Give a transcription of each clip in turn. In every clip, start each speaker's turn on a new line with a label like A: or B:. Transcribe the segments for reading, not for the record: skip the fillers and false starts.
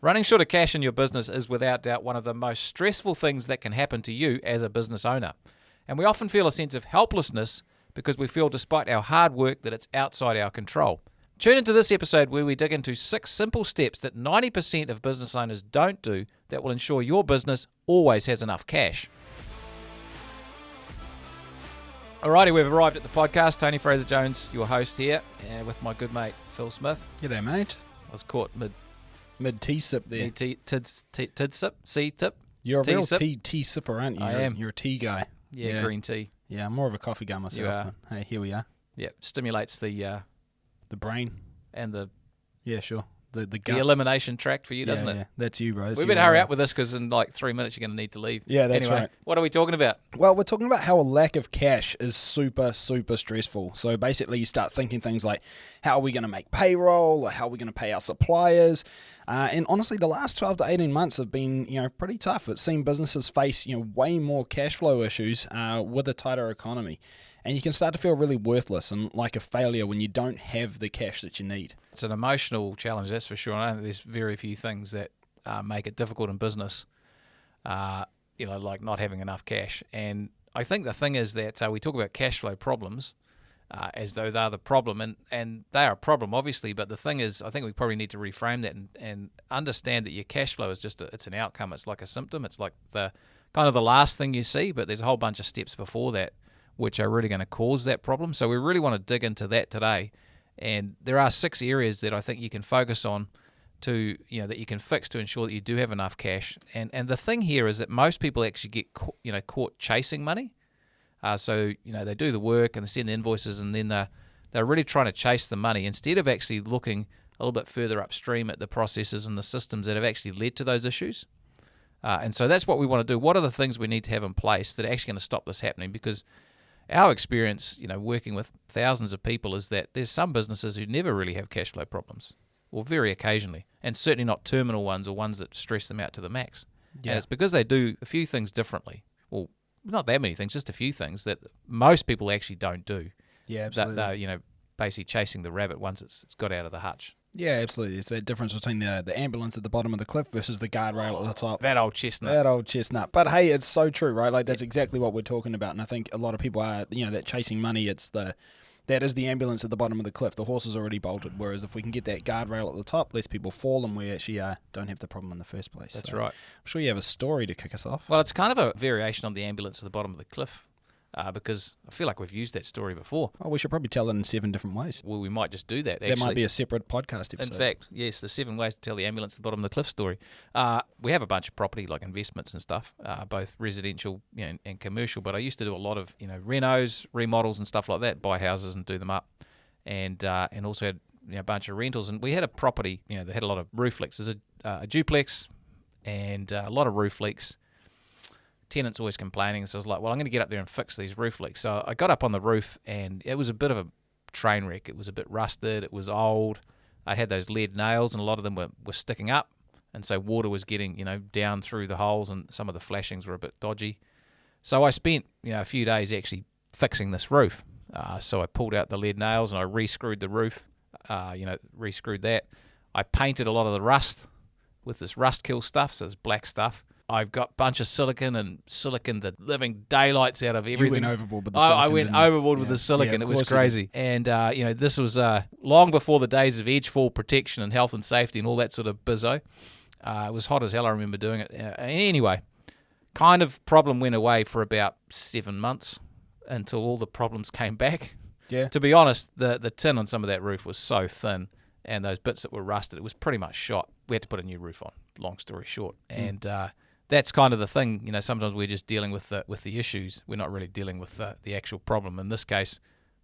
A: Running short of cash in your business is without doubt one of the most stressful things that can happen to you as a business owner. And we often feel a sense of helplessness because we feel despite our hard work that it's outside our control. Tune into this episode where we dig into 6 simple steps that 90% of business owners don't do that will ensure your business always has enough cash. Alrighty, we've arrived at the podcast. Tony Fraser-Jones, your host here, with my good mate Phil Smith.
B: G'day, mate.
A: I was caught
B: Mid-tea-sip there.
A: Tid-sip, C-tip.
B: You're a real tea sipper, aren't you?
A: I am.
B: You're a tea guy.
A: Yeah, green tea.
B: Yeah, I'm more of a coffee guy myself.
A: You are.
B: But hey, here we are.
A: Yeah, stimulates the
B: brain.
A: And the
B: sure. The guts.
A: The elimination tract for you, doesn't it?
B: Yeah, that's you, bro.
A: We better hurry up with this because in like 3 minutes you're going to need to leave.
B: Yeah, that's
A: anyway,
B: right.
A: What are we talking about?
B: Well, we're talking about how a lack of cash is super, super stressful. So basically you start thinking things like, how are we going to make payroll? Or how are we going to pay our suppliers? And honestly, the last 12 to 18 months have been, pretty tough. It's seen businesses face, way more cash flow issues with a tighter economy. And you can start to feel really worthless and like a failure when you don't have the cash that you need.
A: It's an emotional challenge, that's for sure. I think there's very few things that make it difficult in business, like not having enough cash. And I think the thing is that we talk about cash flow problems as though they're the problem, and they are a problem, obviously. But the thing is, I think we probably need to reframe that and understand that your cash flow is just it's an outcome. It's like a symptom. It's like the kind of the last thing you see, but there's a whole bunch of steps before that which are really going to cause that problem. So we really want to dig into that today. And there are 6 areas that I think you can focus on to, that you can fix to ensure that you do have enough cash. And the thing here is that most people actually get caught chasing money. So they do the work and they send the invoices, and then they're really trying to chase the money instead of actually looking a little bit further upstream at the processes and the systems that have actually led to those issues. And so that's what we want to do. What are the things we need to have in place that are actually going to stop this happening? Because our experience, working with thousands of people, is that there's some businesses who never really have cash flow problems, or very occasionally, and certainly not terminal ones or ones that stress them out to the max. Yeah. And it's because they do a few things differently. Well, not that many things, just a few things that most people actually don't do.
B: Yeah, absolutely.
A: They're, basically chasing the rabbit once it's got out of the hutch.
B: Yeah, absolutely. It's that difference between the ambulance at the bottom of the cliff versus the guardrail at the top.
A: That old chestnut.
B: But hey, it's so true, right? Like that's exactly what we're talking about. And I think a lot of people are, that chasing money, that is the ambulance at the bottom of the cliff. The horse is already bolted. Whereas if we can get that guardrail at the top, less people fall, and we actually don't have the problem in the first place.
A: That's right.
B: I'm sure you have a story to kick us off.
A: Well, it's kind of a variation on the ambulance at the bottom of the cliff. Because I feel like we've used that story before.
B: Oh, we should probably tell it in 7 different ways.
A: Well, we might just do that, actually.
B: That might be a separate podcast episode.
A: In fact, yes, the 7 ways to tell the ambulance at the bottom of the cliff story. We have a bunch of property, like investments and stuff, both residential and commercial, but I used to do a lot of renos, remodels and stuff like that, buy houses and do them up, and also had a bunch of rentals. And we had a property that had a lot of roof leaks. There's a duplex and a lot of roof leaks. Tenants always complaining, so I was like, well, I'm going to get up there and fix these roof leaks. So I got up on the roof, and it was a bit of a train wreck. It was a bit rusted, it was old. I had those lead nails, and a lot of them were sticking up, and so water was getting down through the holes, and some of the flashings were a bit dodgy. So I spent a few days actually fixing this roof. So I pulled out the lead nails, and I re-screwed the roof, re-screwed that. I painted a lot of the rust with this rust kill stuff, so it's black stuff. I've got a bunch of silicon the living daylights out of everything.
B: You went overboard with the silicon.
A: I went overboard with the silicon. It was crazy. And, this was long before the days of edge fall protection and health and safety and all that sort of bizzo. It was hot as hell, I remember doing it. Anyway, kind of problem went away for about 7 months until all the problems came back.
B: Yeah.
A: To be honest, the tin on some of that roof was so thin, and those bits that were rusted, it was pretty much shot. We had to put a new roof on, long story short. And that's kind of the thing, sometimes we're just dealing with the issues. We're not really dealing with the actual problem. In this case,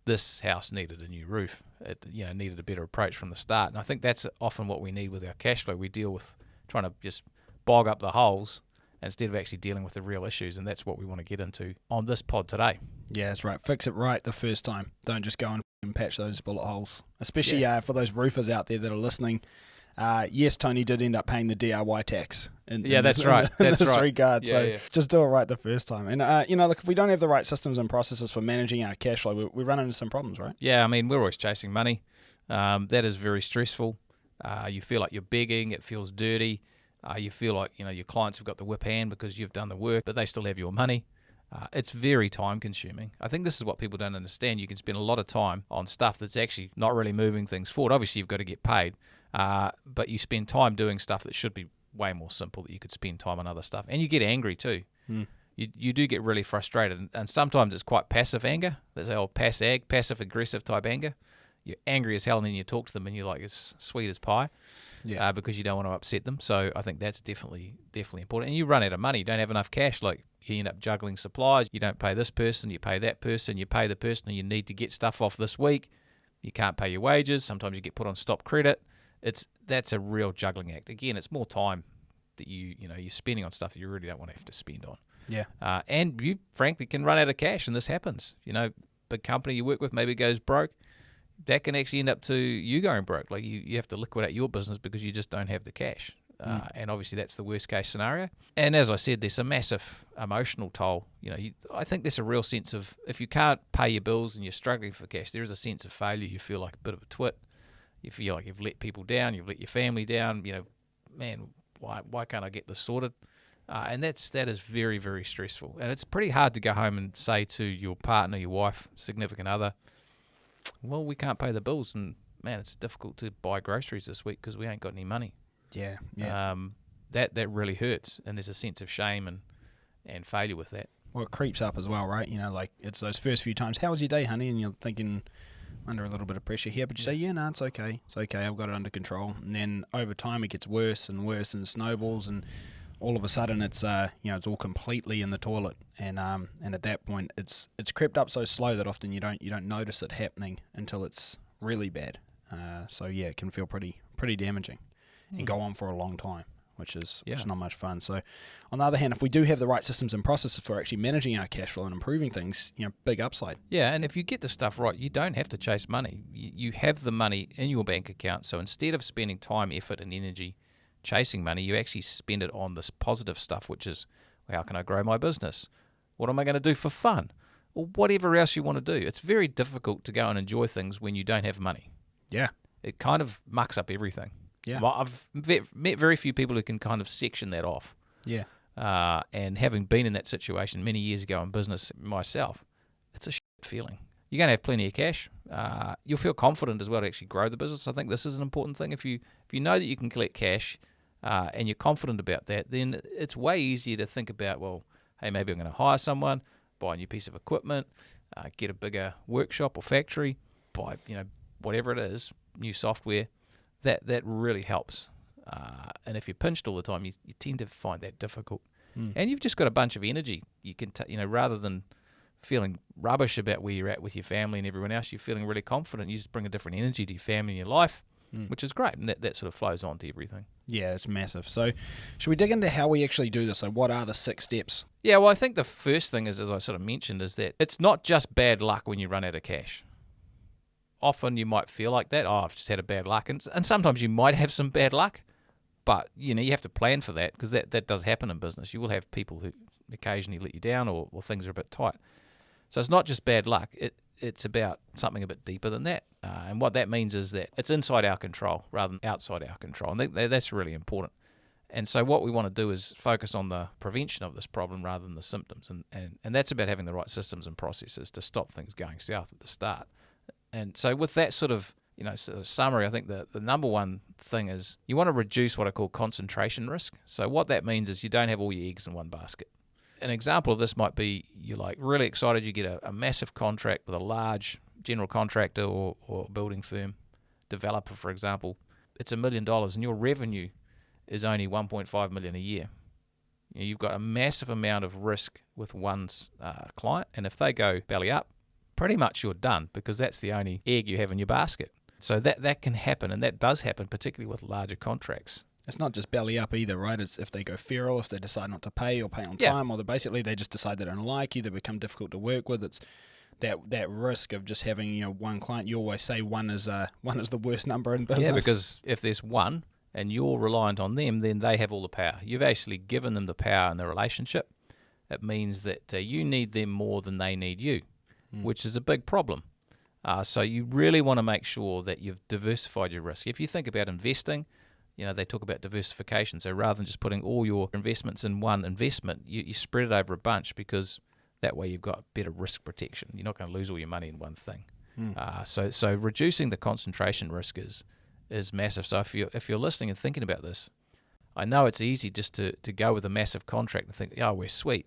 A: this house needed a new roof. It needed a better approach from the start. And I think that's often what we need with our cash flow. We deal with trying to just bog up the holes instead of actually dealing with the real issues, and that's what we want to get into on this pod today.
B: Yeah, that's right. Fix it right the first time. Don't just go and patch those bullet holes, especially for those roofers out there that are listening. Yes, Tony did end up paying the DIY tax.
A: That's right.
B: In this regard. Just do it right the first time. And, look, if we don't have the right systems and processes for managing our cash flow, we run into some problems, right?
A: Yeah, I mean, we're always chasing money. That is very stressful. You feel like you're begging. It feels dirty. You feel like your clients have got the whip hand because you've done the work, but they still have your money. It's very time consuming. I think this is what people don't understand. You can spend a lot of time on stuff that's actually not really moving things forward. Obviously, you've got to get paid, but you spend time doing stuff that should be way more simple, that you could spend time on other stuff. And you get angry too. You do get really frustrated, and sometimes it's quite passive anger. There's old passive aggressive type anger. You're angry as hell, and then you talk to them, and you're like as sweet as pie, because you don't want to upset them. So I think that's definitely important. And you run out of money, you don't have enough cash. Like you end up juggling supplies. You don't pay this person, you pay that person, you pay the person you need to get stuff off this week. You can't pay your wages. Sometimes you get put on stop credit. That's a real juggling act. Again, it's more time that you're spending on stuff that you really don't want to have to spend on.
B: Yeah.
A: And you frankly can run out of cash, and this happens. Big company you work with maybe goes broke. That can actually end up to you going broke. Like you have to liquidate your business because you just don't have the cash. And obviously that's the worst case scenario. And as I said, there's a massive emotional toll. I think there's a real sense of, if you can't pay your bills and you're struggling for cash, there is a sense of failure. You feel like a bit of a twit. You feel like you've let people down. You've let your family down. Man, why can't I get this sorted? And that is very, very stressful. And it's pretty hard to go home and say to your partner, your wife, significant other, well, we can't pay the bills, and man, it's difficult to buy groceries this week because we ain't got any money.
B: Yeah.
A: That really hurts, and there's a sense of shame and failure with that.
B: Well, it creeps up as well, right? Like it's those first few times, how was your day, honey? And you're thinking, under a little bit of pressure here, but you say, yeah, no, it's okay. It's okay, I've got it under control. And then over time it gets worse and worse and snowballs, and all of a sudden it's it's all completely in the toilet, and at that point it's crept up so slow that often you don't notice it happening until it's really bad. So yeah, it can feel pretty damaging and go on for a long time, which is not much fun. So on the other hand, if we do have the right systems and processes for actually managing our cash flow and improving things, big upside.
A: Yeah, and if you get the stuff right, you don't have to chase money. You have the money in your bank account. So instead of spending time, effort and energy chasing money, you actually spend it on this positive stuff, which is, how can I grow my business? What am I going to do for fun? Or whatever else you want to do. It's very difficult to go and enjoy things when you don't have money.
B: Yeah.
A: It kind of mucks up everything.
B: Yeah.
A: Well, I've met very few people who can kind of section that off.
B: Yeah.
A: And having been in that situation many years ago in business myself, it's a shit feeling. You're going to have plenty of cash. You'll feel confident as well to actually grow the business. I think this is an important thing. If you know that you can collect cash, and you're confident about that, then it's way easier to think about, well, hey, maybe I'm going to hire someone, buy a new piece of equipment, get a bigger workshop or factory, buy whatever it is, new software. That really helps. And if you're pinched all the time, you tend to find that difficult. And you've just got a bunch of energy. You can rather than feeling rubbish about where you're at with your family and everyone else, you're feeling really confident. You just bring a different energy to your family and your life, which is great, and that sort of flows on to everything.
B: Yeah, it's massive. So should we dig into how we actually do this? So what are the 6 steps?
A: Yeah, well, I think the first thing is, as I sort of mentioned, is that it's not just bad luck when you run out of cash. Often you might feel like that, I've just had a bad luck, and sometimes you might have some bad luck, but you have to plan for that, because that does happen in business. You will have people who occasionally let you down, or things are a bit tight. So it's not just bad luck. It's about something a bit deeper than that. And what that means is that it's inside our control rather than outside our control. And that's really important. And so what we want to do is focus on the prevention of this problem rather than the symptoms. And that's about having the right systems and processes to stop things going south at the start. And so with that sort of summary, I think the number one thing is you want to reduce what I call concentration risk. So what that means is you don't have all your eggs in one basket. An example of this might be you're like really excited, you get a massive contract with a large general contractor or building firm, developer, for example. It's $1 million and your revenue is only $1.5 million a year. You've got a massive amount of risk with one client, and if they go belly up, pretty much you're done, because that's the only egg you have in your basket. So that can happen, and that does happen, particularly with larger contracts.
B: It's not just belly up either, right? It's if they go feral, if they decide not to pay or pay on time, or they just decide they don't like you, they become difficult to work with. It's that risk of just having one client. You always say one is the worst number in business.
A: Yeah, because if there's one and you're reliant on them, then they have all the power. You've actually given them the power in the relationship. It means that you need them more than they need you, which is a big problem. So you really want to make sure that you've diversified your risk. If you think about investing, they talk about diversification. So rather than just putting all your investments in one investment, you spread it over a bunch, because that way you've got better risk protection. You're not going to lose all your money in one thing. So reducing the concentration risk is massive. So if you're listening and thinking about this, I know it's easy just to go with a massive contract and think, oh, we're sweet.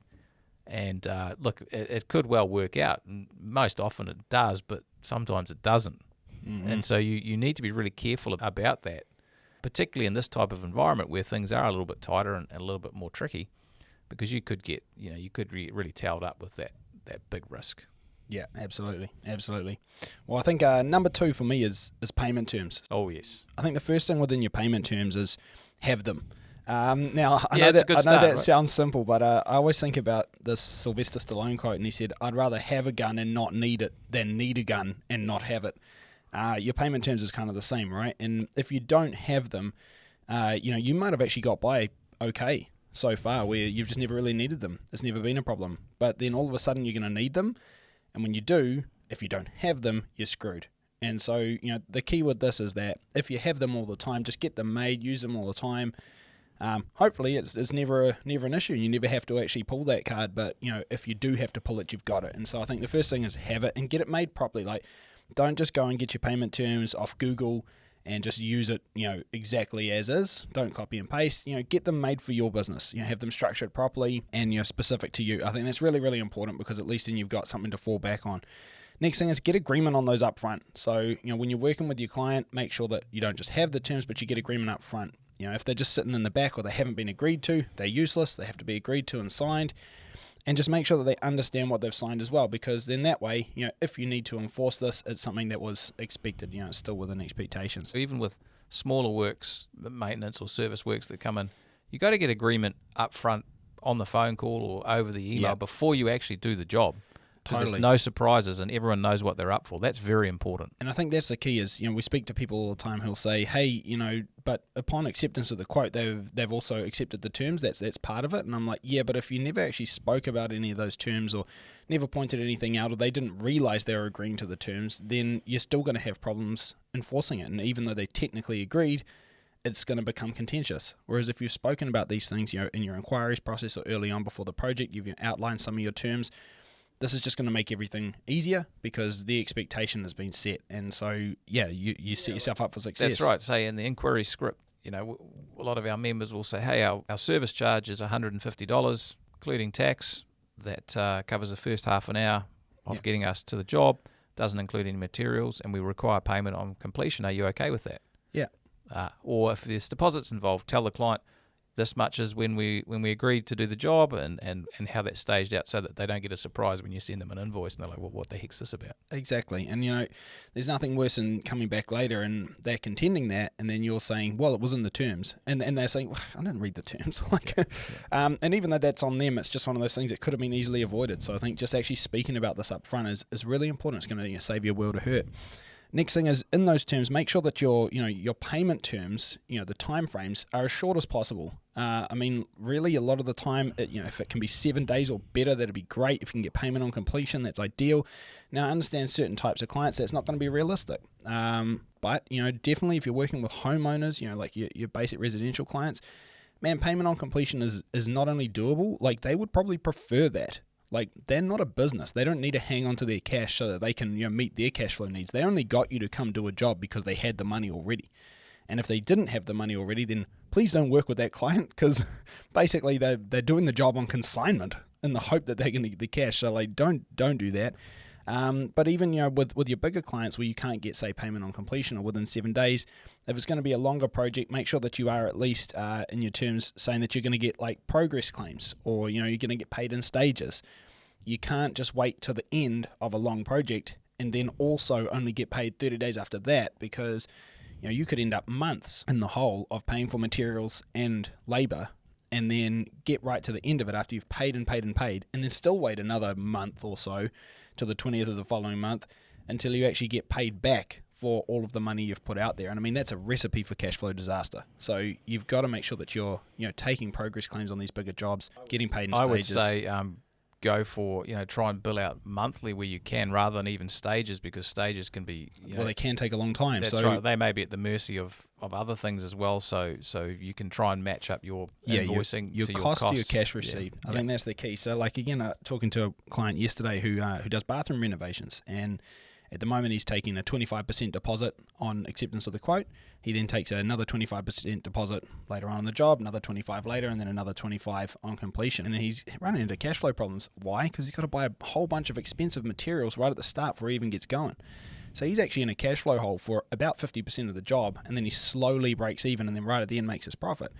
A: And look, it could well work out. And most often it does, but sometimes it doesn't. And so you need to be really careful about that, particularly in this type of environment where things are a little bit tighter and a little bit more tricky, because you could get, you could get really tailed up with that big risk.
B: Yeah, absolutely. Well, I think number 2 for me is payment terms.
A: Oh, yes.
B: I think the first thing within your payment terms is have them. Now, I know that
A: right?
B: Sounds simple, but I always think about this Sylvester Stallone quote, and he said, I'd rather have a gun and not need it than need a gun and not have it. Your payment terms is kind of the same, right? And if you don't have them, you might have actually got by okay so far, where you've just never really needed them. It's never been a problem. But then all of a sudden you're going to need them. And when you do, if you don't have them, you're screwed. And so, the key with this is that if you have them all the time, just get them made, use them all the time. Hopefully it's never an issue, and you never have to actually pull that card. But, if you do have to pull it, you've got it. And so I think the first thing is have it and get it made properly. Like, don't just go and get your payment terms off Google and just use it, exactly as is. Don't copy and paste. Get them made for your business. Have them structured properly and specific to you. I think that's really, really important, because at least then you've got something to fall back on. Next thing is get agreement on those up front. So, when you're working with your client, make sure that you don't just have the terms, but you get agreement up front. If they're just sitting in the back or they haven't been agreed to, they're useless. They have to be agreed to and signed. And just make sure that they understand what they've signed as well, because then that way, if you need to enforce this, it's something that was expected, it's still within expectations.
A: So even with smaller works, maintenance or service works that come in, you got to get agreement up front on the phone call or over the email before you actually do the job. Because there's no surprises and everyone knows what they're up for. That's very important.
B: And I think that's the key is, we speak to people all the time who'll say, hey, but upon acceptance of the quote, they've also accepted the terms. That's part of it. And I'm like, yeah, but if you never actually spoke about any of those terms or never pointed anything out, or they didn't realize they were agreeing to the terms, then you're still going to have problems enforcing it. And even though they technically agreed, it's going to become contentious. Whereas if you've spoken about these things, in your inquiries process or early on before the project, you've outlined some of your terms, this is just going to make everything easier because the expectation has been set. And so, you set yourself up for success.
A: That's right. Say in the inquiry script, a lot of our members will say, hey, our service charge is $150, including tax. That covers the first half an hour of getting us to the job, doesn't include any materials, and we require payment on completion. Are you okay with that?
B: Yeah.
A: Or if there's deposits involved, tell the client, this much is when we agreed to do the job, and how that's staged out, so that they don't get a surprise when you send them an invoice and they're like, well, what the heck's this about?
B: Exactly. And there's nothing worse than coming back later and they're contending that, and then you're saying, well, it was in the terms, and they're saying, well, I didn't read the terms. And even though that's on them, it's just one of those things that could have been easily avoided. So I think just actually speaking about this up front is really important. It's going to save you a world of hurt. Next thing is, in those terms, make sure that your payment terms, the time frames, are as short as possible. Really, a lot of the time, if it can be 7 days or better, that'd be great. If you can get payment on completion, that's ideal. Now, I understand certain types of clients, that's not going to be realistic. But definitely if you're working with homeowners, like your basic residential clients, man, payment on completion is not only doable, like they would probably prefer that. Like, they're not a business. They don't need to hang on to their cash so that they can meet their cash flow needs. They only got you to come do a job because they had the money already. And if they didn't have the money already, then please don't work with that client, because basically they're doing the job on consignment in the hope that they're going to get the cash. So like, don't do that. But even with your bigger clients where you can't get, say, payment on completion or within 7 days, if it's going to be a longer project, make sure that you are at least in your terms saying that you're going to get like progress claims, or you're going to get paid in stages. You can't just wait till the end of a long project and then also only get paid 30 days after that, because you could end up months in the hole of paying for materials and labor, and then get right to the end of it after you've paid and paid and paid, and then still wait another month or so till the 20th of the following month until you actually get paid back for all of the money you've put out there. And that's a recipe for cash flow disaster. So you've got to make sure that you're taking progress claims on these bigger jobs, getting paid in stages.
A: I would say go for, try and bill out monthly where you can, rather than even stages, because stages can be,
B: they can take a long time.
A: That's right. They may be at the mercy of other things as well. So you can try and match up your invoicing
B: your
A: to
B: cost
A: your
B: to your cash receipt. I think that's the key. So like again, talking to a client yesterday who does bathroom renovations, and at the moment he's taking a 25% deposit on acceptance of the quote. He then takes another 25% deposit later on in the job, another 25 later, and then another 25 on completion. And he's running into cash flow problems. Why? Because he's got to buy a whole bunch of expensive materials right at the start before he even gets going. So he's actually in a cash flow hole for about 50% of the job, and then he slowly breaks even, and then right at the end makes his profit.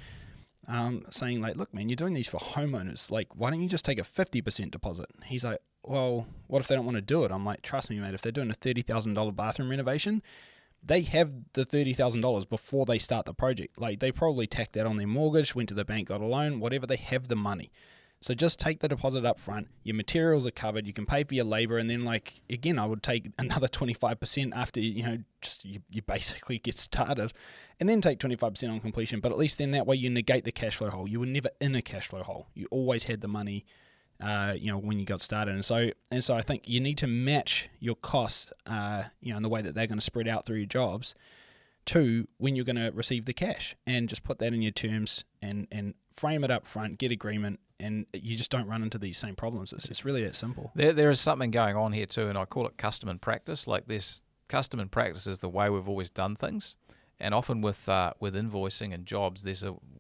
B: Saying like, look, man, you're doing these for homeowners. Like, why don't you just take a 50% deposit? He's like, well, what if they don't want to do it? I'm like, trust me, mate, if they're doing a $30,000 bathroom renovation, they have the $30,000 before they start the project. Like, they probably tacked that on their mortgage, went to the bank, got a loan, whatever, they have the money. So just take the deposit up front. Your materials are covered. You can pay for your labor. And then, like, again, I would take another 25% after, you basically get started, and then take 25% on completion. But at least then that way you negate the cash flow hole. You were never in a cash flow hole. You always had the money, when you got started. And so I think you need to match your costs, in the way that they're going to spread out through your jobs to when you're going to receive the cash, and just put that in your terms and frame it up front, get agreement, and you just don't run into these same problems. It's really that simple.
A: There is something going on here too, and I call it custom and practice. Like, this custom and practice is the way we've always done things. And often with invoicing and jobs,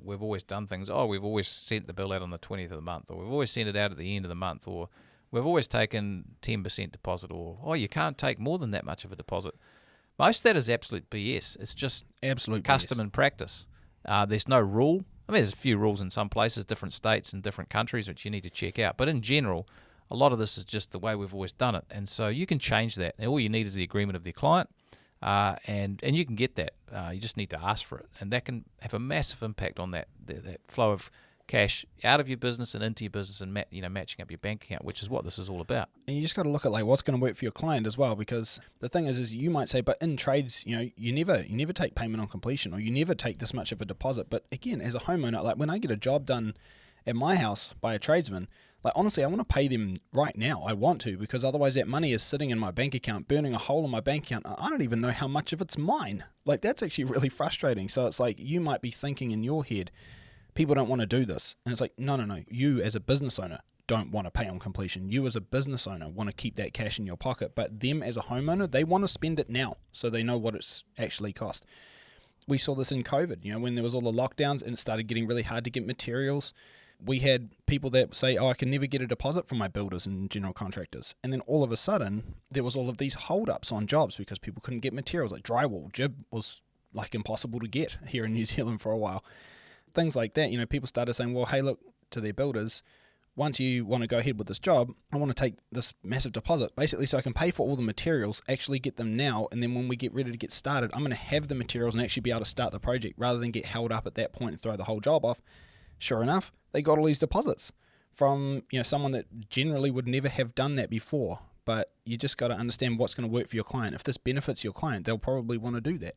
A: we've always done things. Oh, we've always sent the bill out on the 20th of the month, or we've always sent it out at the end of the month, or we've always taken 10% deposit, or you can't take more than that much of a deposit. Most of that is absolute BS. It's just
B: absolute
A: custom
B: BS.
A: And practice. There's no rule. I mean, there's a few rules in some places, different states and different countries, which you need to check out. But in general, a lot of this is just the way we've always done it. And so you can change that. And all you need is the agreement of the client, and you can get that. You just need to ask for it. And that can have a massive impact on that flow of cash out of your business and into your business, and matching up your bank account, which is what this is all about.
B: And you just got to look at like what's going to work for your client as well, because the thing is you might say, but in trades, you never take payment on completion, or you never take this much of a deposit. But again, as a homeowner, like when I get a job done at my house by a tradesman, like honestly, I want to pay them right now. I want to, because otherwise that money is sitting in my bank account, burning a hole in my bank account. I don't even know how much of it's mine. Like, that's actually really frustrating. So it's like, you might be thinking in your head, people don't want to do this. And it's like, no. You as a business owner don't want to pay on completion. You as a business owner want to keep that cash in your pocket. But them as a homeowner, they want to spend it now, so they know what it's actually cost. We saw this in COVID, when there was all the lockdowns and it started getting really hard to get materials. We had people that say, I can never get a deposit from my builders and general contractors. And then all of a sudden, there was all of these hold-ups on jobs because people couldn't get materials. Like drywall, jib was like impossible to get here in New Zealand for a while. Things like that, people started saying, well, hey, look, to their builders, once you want to go ahead with this job, I want to take this massive deposit, basically so I can pay for all the materials, actually get them now, and then when we get ready to get started, I'm going to have the materials and actually be able to start the project rather than get held up at that point and throw the whole job off. Sure enough, they got all these deposits from someone that generally would never have done that before. But you just got to understand what's going to work for your client. If this benefits your client, they'll probably want to do that.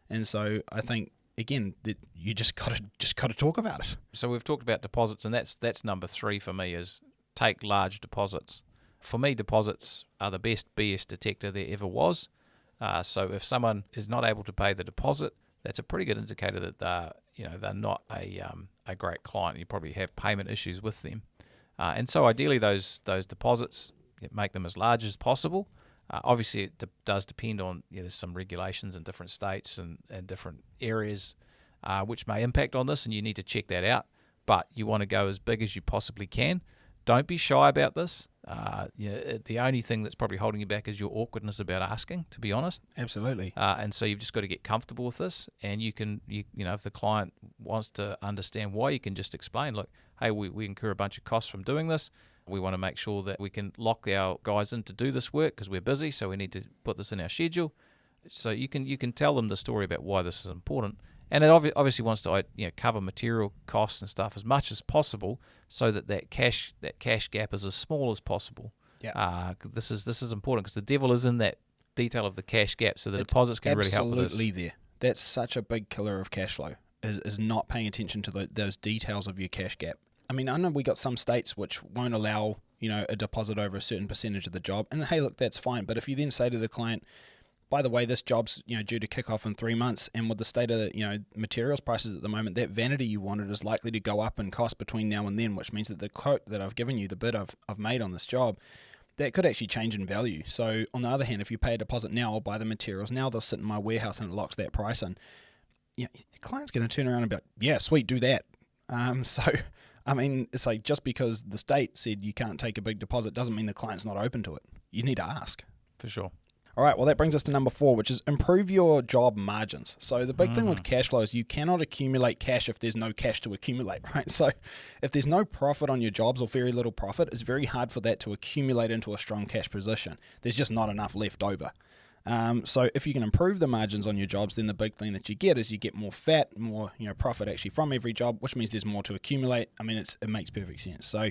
B: And so I think, again, that you just got to talk about it.
A: So we've talked about deposits, and that's number 3 for me, is take large deposits. For me, deposits are the best BS detector there ever was. So if someone is not able to pay the deposit, that's a pretty good indicator that they're not a great client. You probably have payment issues with them. And so ideally those deposits, make them as large as possible. Obviously, it does depend on, there's some regulations in different states and different areas which may impact on this, and you need to check that out. But you want to go as big as you possibly can. Don't be shy about this. The only thing that's probably holding you back is your awkwardness about asking, to be honest.
B: Absolutely.
A: And so you've just got to get comfortable with this, and you if the client wants to understand why, you can just explain, look, hey, we incur a bunch of costs from doing this. We want to make sure that we can lock our guys in to do this work because we're busy, so we need to put this in our schedule. So you can tell them the story about why this is important. And it obviously wants to cover material costs and stuff as much as possible, so that cash gap is as small as possible.
B: Yeah.
A: This is important because the devil is in that detail of the cash gap. So the deposits can really help with this.
B: Absolutely there. That's such a big killer of cash flow, is not paying attention to those details of your cash gap. I mean, I know we got some states which won't allow a deposit over a certain percentage of the job. And hey, look, that's fine. But if you then say to the client, by the way, this job's due to kick off in 3 months, and with the state of materials prices at the moment, that vanity you wanted is likely to go up in cost between now and then, which means that the quote that I've given you, the bid I've made on this job, that could actually change in value. So on the other hand, if you pay a deposit now, I'll buy the materials now, they'll sit in my warehouse and it locks that price in. The client's going to turn around and be like, yeah, sweet, do that. So I mean, it's like, just because the state said you can't take a big deposit doesn't mean the client's not open to it. You need to ask.
A: For sure.
B: All right, well, that brings us to number 4, which is improve your job margins. So the big thing with cash flow is you cannot accumulate cash if there's no cash to accumulate, right? So if there's no profit on your jobs or very little profit, it's very hard for that to accumulate into a strong cash position. There's just not enough left over. So if you can improve the margins on your jobs, then the big thing that you get is you get more fat, more profit actually from every job, which means there's more to accumulate. I mean, it makes perfect sense. So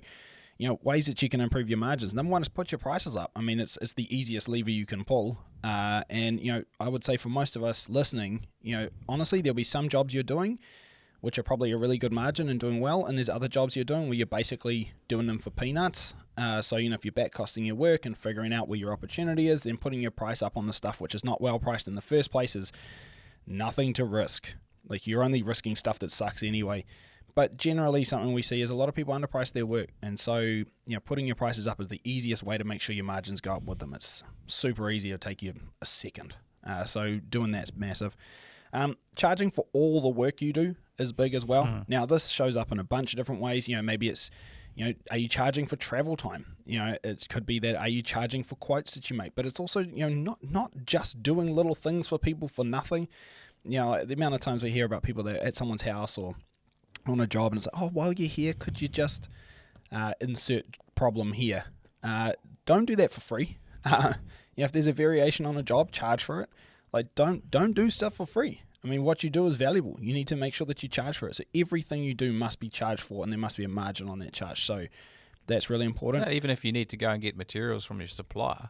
B: ways that you can improve your margins. Number one is put your prices up. I mean, it's the easiest lever you can pull. And I would say for most of us listening, honestly, there'll be some jobs you're doing which are probably a really good margin and doing well, and there's other jobs you're doing where you're basically doing them for peanuts. So if you're back costing your work and figuring out where your opportunity is, then putting your price up on the stuff which is not well priced in the first place is nothing to risk. Like, you're only risking stuff that sucks anyway. But generally, something we see is a lot of people underprice their work. And so, putting your prices up is the easiest way to make sure your margins go up with them. It's super easy to take you a second. So doing that's massive. Charging for all the work you do is big as well. Now, this shows up in a bunch of different ways. Maybe it's, are you charging for travel time? It could be that, are you charging for quotes that you make? But it's also, not just doing little things for people for nothing. Like the amount of times we hear about people that are at someone's house or on a job and it's like, oh, while you're here, could you just insert problem here? Don't do that for free. If there's a variation on a job, charge for it. Like, don't do stuff for free. I mean, what you do is valuable. You need to make sure that you charge for it. So everything you do must be charged for, and there must be a margin on that charge. So that's really important.
A: Even if you need to go and get materials from your supplier,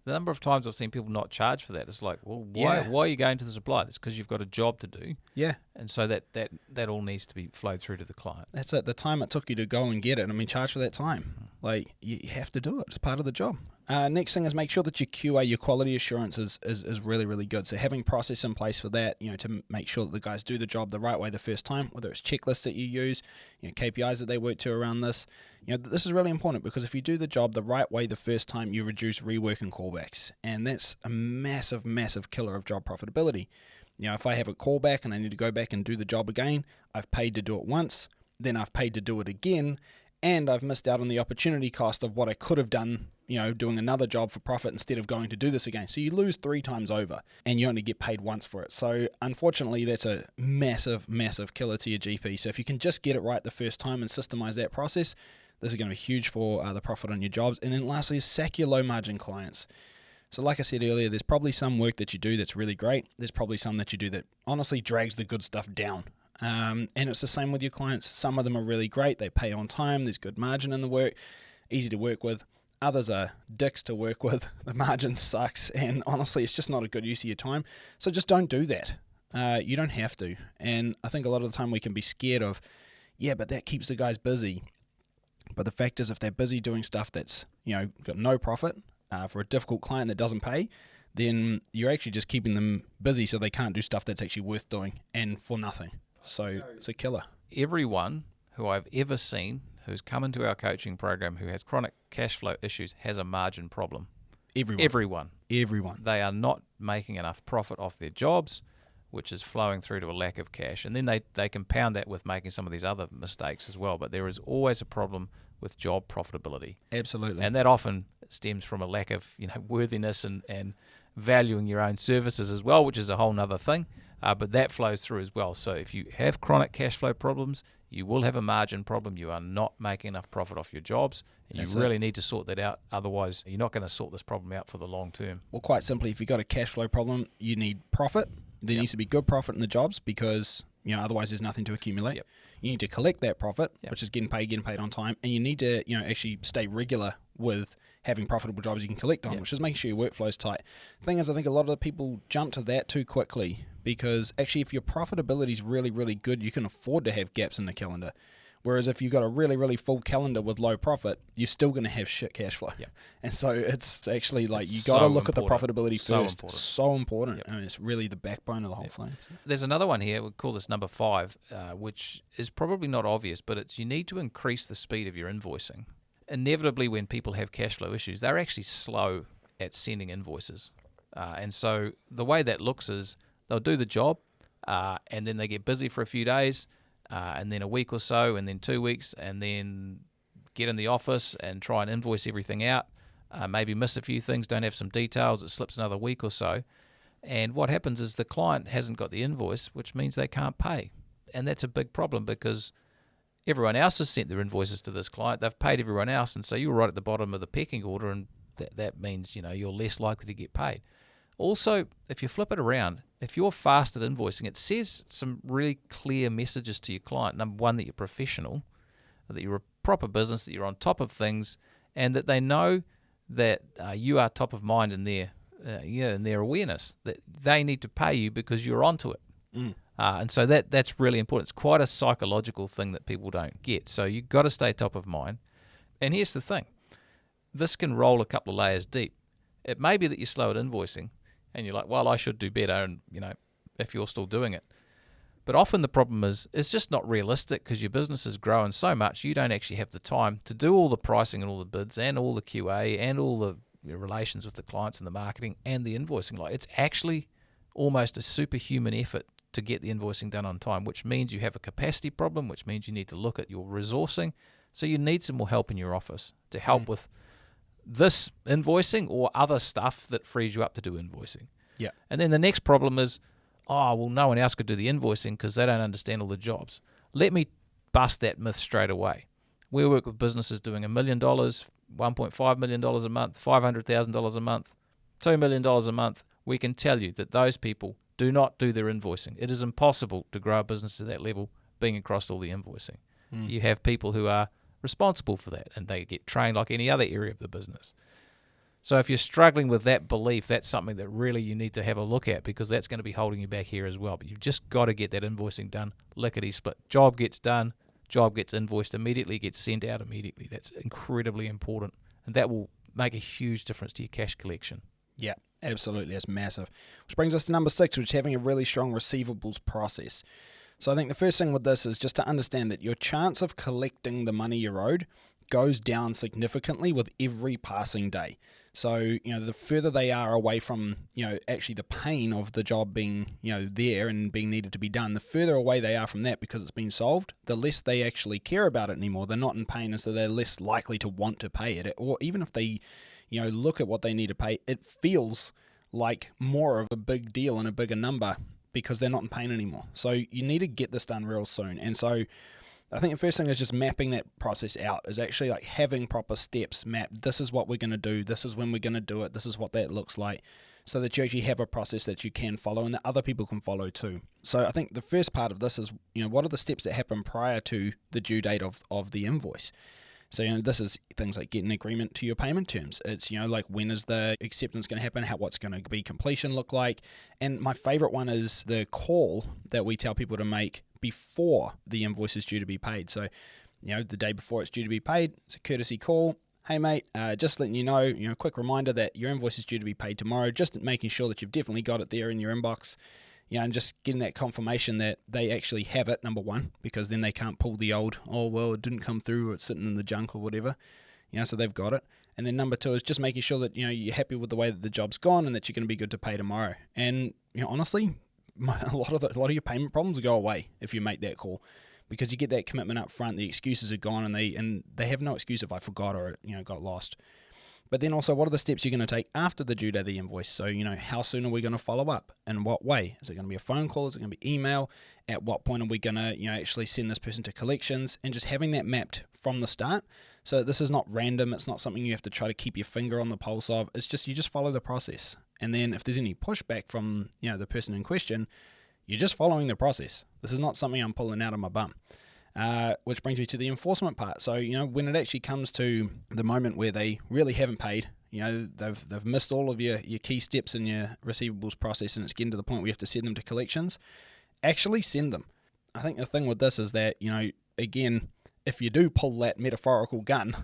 A: the number of times I've seen people not charge for that, it's like, well, why are you going to the supplier? It's because you've got a job to do.
B: Yeah.
A: And so that all needs to be flowed through to the client.
B: That's it. The time it took you to go and get it, I mean, charge for that time. Like, you have to do it. It's part of the job. Next thing is make sure that your QA, your quality assurance is really, really good. So having process in place for that, to make sure that the guys do the job the right way the first time, whether it's checklists that you use, KPIs that they work to around this. This is really important, because if you do the job the right way the first time, you reduce rework and callbacks. And that's a massive, massive killer of job profitability. If I have a callback and I need to go back and do the job again, I've paid to do it once, then I've paid to do it again, and I've missed out on the opportunity cost of what I could have done, doing another job for profit instead of going to do this again. So you lose 3 times over, and you only get paid once for it. So unfortunately, that's a massive, massive killer to your GP. So if you can just get it right the first time and systemize that process, this is going to be huge for the profit on your jobs. And then lastly, sack your low margin clients. So like I said earlier, there's probably some work that you do that's really great. There's probably some that you do that honestly drags the good stuff down. And it's the same with your clients. Some of them are really great. They pay on time. There's good margin in the work, easy to work with. Others are dicks to work with. The margin sucks. And honestly, it's just not a good use of your time. So just don't do that. You don't have to. And I think a lot of the time we can be scared of, but that keeps the guys busy. But the fact is, if they're busy doing stuff that's, got no profit for a difficult client that doesn't pay, then you're actually just keeping them busy so they can't do stuff that's actually worth doing and for nothing. So it's a killer. Everyone
A: who I've ever seen who's come into our coaching program who has chronic cash flow issues has a margin problem. Everyone. They are not making enough profit off their jobs, which is flowing through to a lack of cash. And then they compound that with making some of these other mistakes as well. But there is always a problem with job profitability.
B: Absolutely.
A: And that often stems from a lack of worthiness and valuing your own services as well, which is a whole nother thing. But that flows through as well. So if you have chronic cash flow problems, you will have a margin problem. You are not making enough profit off your jobs. And you really need to sort that out. Otherwise, you're not going to sort this problem out for the long term.
B: Well, quite simply, if you've got a cash flow problem, you need profit. There needs to be good profit in the jobs, because otherwise there's nothing to accumulate. You need to collect that profit, which is getting paid on time, and you need to actually stay regular with having profitable jobs you can collect on, which is making sure your workflow's tight. The thing is, I think a lot of the people jump to that too quickly, because actually if your profitability is really, really good, you can afford to have gaps in the calendar. Whereas if you've got a really, really full calendar with low profit, you're still going to have shit cash flow.
A: Yep.
B: And so it's actually like
A: It's
B: you got to
A: so
B: look at the
A: important.
B: profitability
A: So
B: first.
A: important.
B: It's so important.
A: Yep.
B: I mean, it's really the backbone of the whole
A: Yep.
B: thing. So.
A: There's another one here, we'll call this number 5, which is probably not obvious, but it's you need to increase the speed of your invoicing. Inevitably, when people have cash flow issues, they're actually slow at sending invoices. And so the way that looks is they'll do the job, and then they get busy for a few days, and then a week or so, and then 2 weeks, and then get in the office and try and invoice everything out. Maybe miss a few things, don't have some details, it slips another week or so. And what happens is the client hasn't got the invoice, which means they can't pay. And that's a big problem because everyone else has sent their invoices to this client. They've paid everyone else, and so you're right at the bottom of the pecking order, and that means you're less likely to get paid. Also, if you flip it around, if you're fast at invoicing, it says some really clear messages to your client. Number one, that you're professional, that you're a proper business, that you're on top of things, and that they know that you are top of mind in their awareness, that they need to pay you because you're onto it. And so that's really important. It's quite a psychological thing that people don't get. So you've got to stay top of mind. And here's the thing. This can roll a couple of layers deep. It may be that you're slow at invoicing, and you're like, well, I should do better, and if you're still doing it. But often the problem is it's just not realistic because your business is growing so much you don't actually have the time to do all the pricing and all the bids and all the QA and all the relations with the clients and the marketing and the invoicing. Like, it's actually almost a superhuman effort to get the invoicing done on time, which means you have a capacity problem, which means you need to look at your resourcing. So you need some more help in your office to help with this invoicing or other stuff that frees you up to do invoicing.
B: Yeah.
A: And then the next problem is, no one else could do the invoicing because they don't understand all the jobs. Let me bust that myth straight away. We work with businesses doing $1 million, $1.5 million a month, $500,000 a month, $2 million a month. We can tell you that those people do not do their invoicing. It is impossible to grow a business to that level being across all the invoicing. You have people who are responsible for that, and they get trained like any other area of the business. So if you're struggling with that belief, that's something that really you need to have a look at, because that's going to be holding you back here as well. But you've just got to get that invoicing done, lickety-split. Job gets done, job gets invoiced immediately, gets sent out immediately. That's incredibly important, and that will make a huge difference to your cash collection.
B: Yeah, absolutely. It's massive. Which brings us to number 6, which is having a really strong receivables process. So I think the first thing with this is just to understand that your chance of collecting the money you're owed goes down significantly with every passing day. So, the further they are away from, actually the pain of the job being, there and being needed to be done, the further away they are from that because it's been solved, the less they actually care about it anymore. They're not in pain, and so they're less likely to want to pay it. Or even if they, look at what they need to pay, it feels like more of a big deal and a bigger number because they're not in pain anymore. So you need to get this done real soon. And so I think the first thing is just mapping that process out, is actually like having proper steps mapped. This is what we're going to do. This is when we're going to do it. This is what that looks like, so that you actually have a process that you can follow and that other people can follow too. So I think the first part of this is, what are the steps that happen prior to the due date of the invoice? So, this is things like getting agreement to your payment terms. It's, like, when is the acceptance going to happen? What's going to be completion look like? And my favorite one is the call that we tell people to make before the invoice is due to be paid. So, the day before it's due to be paid, it's a courtesy call. Hey mate, just letting you know, quick reminder that your invoice is due to be paid tomorrow. Just making sure that you've definitely got it there in your inbox. And just getting that confirmation that they actually have it, number one, because then they can't pull the old, it didn't come through, or it's sitting in the junk or whatever. So they've got it. And then number two is just making sure that, you're happy with the way that the job's gone and that you're going to be good to pay tomorrow. And, honestly, a lot of your payment problems go away if you make that call, because you get that commitment up front. The excuses are gone, and they have no excuse if I forgot or, got lost. But then also, what are the steps you're going to take after the due date of the invoice? So, how soon are we going to follow up? In what way? Is it going to be a phone call? Is it going to be email? At what point are we going to, actually send this person to collections? And just having that mapped from the start. So this is not random. It's not something you have to try to keep your finger on the pulse of. It's just, you just follow the process. And then if there's any pushback from, the person in question, you're just following the process. This is not something I'm pulling out of my bum. Which brings me to the enforcement part. So, when it actually comes to the moment where they really haven't paid, they've missed all of your key steps in your receivables process, and it's getting to the point where you have to send them to collections, actually send them. I think the thing with this is that, again, if you do pull that metaphorical gun,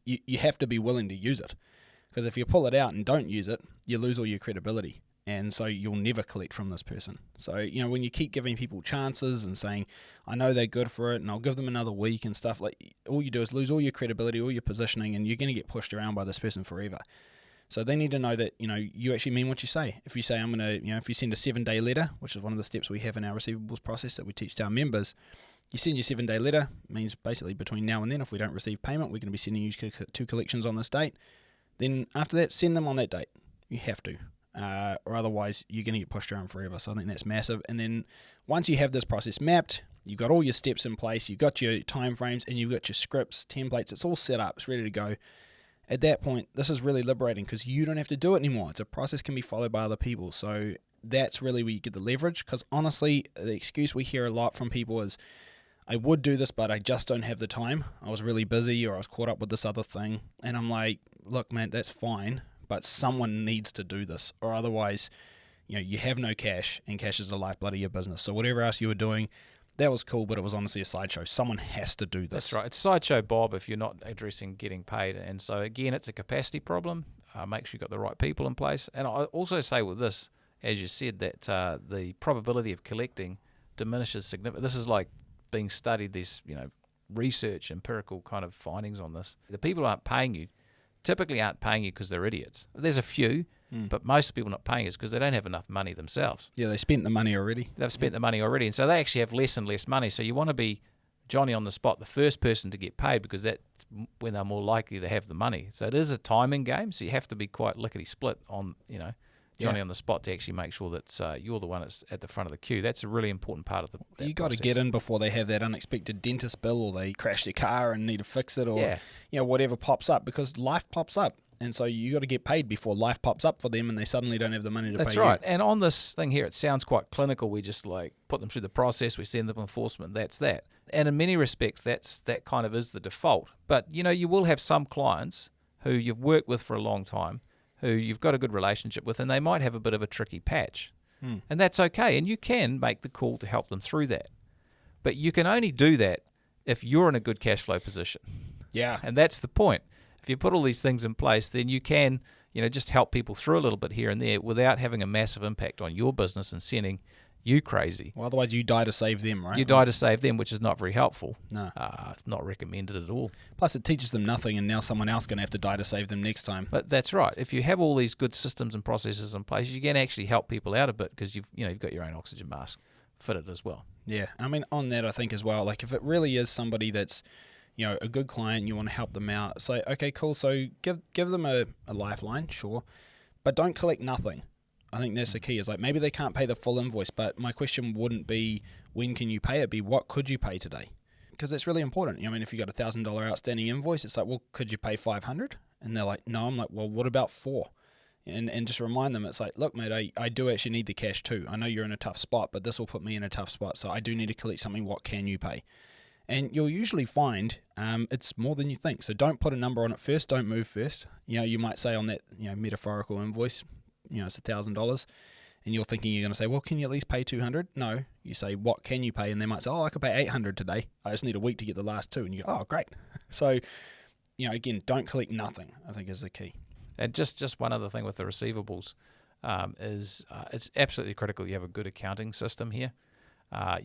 B: you have to be willing to use it. Because if you pull it out and don't use it, you lose all your credibility. And so you'll never collect from this person. So, when you keep giving people chances and saying, I know they're good for it and I'll give them another week and stuff, like, all you do is lose all your credibility, all your positioning, and you're going to get pushed around by this person forever. So they need to know that, you actually mean what you say. If you say, I'm going to, if you send a 7-day letter, which is one of the steps we have in our receivables process that we teach to our members, you send your 7-day letter, means basically between now and then, if we don't receive payment, we're going to be sending you 2 collections on this date. Then after that, send them on that date. You have to. Or otherwise you're going to get pushed around forever. So I think that's massive. And then once you have this process mapped, you've got all your steps in place, you've got your time frames, and you've got your scripts, templates, it's all set up, it's ready to go. At that point, this is really liberating because you don't have to do it anymore. It's a process can be followed by other people. So that's really where you get the leverage, because honestly, the excuse we hear a lot from people is, I would do this, but I just don't have the time. I was really busy, or I was caught up with this other thing. And I'm like, look, man, that's fine, but someone needs to do this, or otherwise, you have no cash, and cash is the lifeblood of your business. So whatever else you were doing, that was cool, but it was honestly a sideshow. Someone has to do this.
A: That's right. It's sideshow Bob if you're not addressing getting paid. And so again, it's a capacity problem. Make sure you've got the right people in place. And I also say with this, as you said, that the probability of collecting diminishes significantly. This is like being studied. There's research, empirical kind of findings on this. The people who aren't paying you typically aren't paying you because they're idiots. There's a few, but most people not paying is because they don't have enough money themselves.
B: Yeah, they spent the money already.
A: They've spent the money already, and so they actually have less and less money. So you want to be Johnny on the spot, the first person to get paid, because that's when they're more likely to have the money. So it is a timing game, so you have to be quite lickety-split on, Johnny on the spot to actually make sure that you're the one that's at the front of the queue. That's a really important part of the
B: You got to get in before they have that unexpected dentist bill, or they crash their car and need to fix it, or whatever pops up, because life pops up. And so you got to get paid before life pops up for them and they suddenly don't have the money to pay you.
A: That's right. And on this thing here, it sounds quite clinical. We just put them through the process, we send them enforcement, that's that. And in many respects, that kind of is the default. But, you will have some clients who you've worked with for a long time, who you've got a good relationship with, and they might have a bit of a tricky patch. And that's okay. And you can make the call to help them through that. But you can only do that if you're in a good cash flow position.
B: Yeah.
A: And that's the point. If you put all these things in place, then you can, just help people through a little bit here and there without having a massive impact on your business and sending you crazy.
B: Well, otherwise you die to save them, right?
A: You die to save them, which is not very helpful.
B: No.
A: Not recommended at all.
B: Plus it teaches them nothing, and now someone else is going to have to die to save them next time.
A: But that's right. If you have all these good systems and processes in place, you can actually help people out a bit, because you've got your own oxygen mask fitted as well.
B: Yeah. I mean, on that, I think as well, if it really is somebody that's a good client, you want to help them out, say, okay, cool, so give them a lifeline, sure, but don't collect nothing. I think that's the key, is maybe they can't pay the full invoice, but my question wouldn't be when can you pay it, be what could you pay today? Because that's really important. I mean, if you got a $1,000 outstanding invoice, it's well, could you pay 500? And they're like, no. I'm like, well, what about 4? And just remind them, it's look, mate, I do actually need the cash too. I know you're in a tough spot, but this will put me in a tough spot, so I do need to collect something. What can you pay? And you'll usually find it's more than you think. So don't put a number on it first. Don't move first. You might say on that metaphorical invoice, it's $1,000, and you're thinking you're going to say, well, can you at least pay 200? No, you say, what can you pay? And they might say, I could pay 800 today. I just need a week to get the last 2. And you go, oh, great. So, again, don't collect nothing, I think is the key.
A: And just one other thing with the receivables is it's absolutely critical you have a good accounting system here.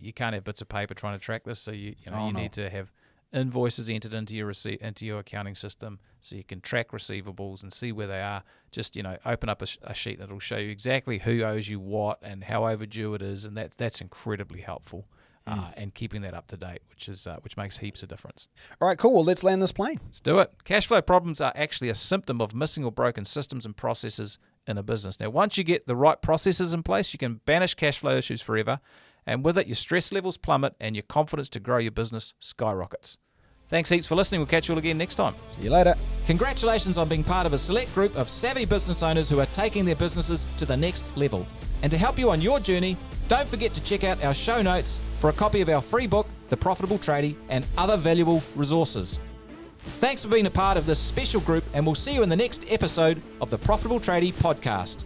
A: You can't have bits of paper trying to track this, so you need to have invoices entered into your accounting system so you can track receivables and see where they are. Just open up a sheet and it'll show you exactly who owes you what and how overdue it is, and that's incredibly helpful. And keeping that up to date, which makes heaps of difference.
B: All right, cool. Well, let's land this plane.
A: Let's do it. Cash flow problems are actually a symptom of missing or broken systems and processes in a business. Now, once you get the right processes in place, you can banish cash flow issues forever. And with it, your stress levels plummet and your confidence to grow your business skyrockets. Thanks heaps for listening. We'll catch you all again next time.
B: See you later.
A: Congratulations on being part of a select group of savvy business owners who are taking their businesses to the next level. And to help you on your journey, don't forget to check out our show notes for a copy of our free book, The Profitable Tradie, and other valuable resources. Thanks for being a part of this special group, and we'll see you in the next episode of the Profitable Tradie podcast.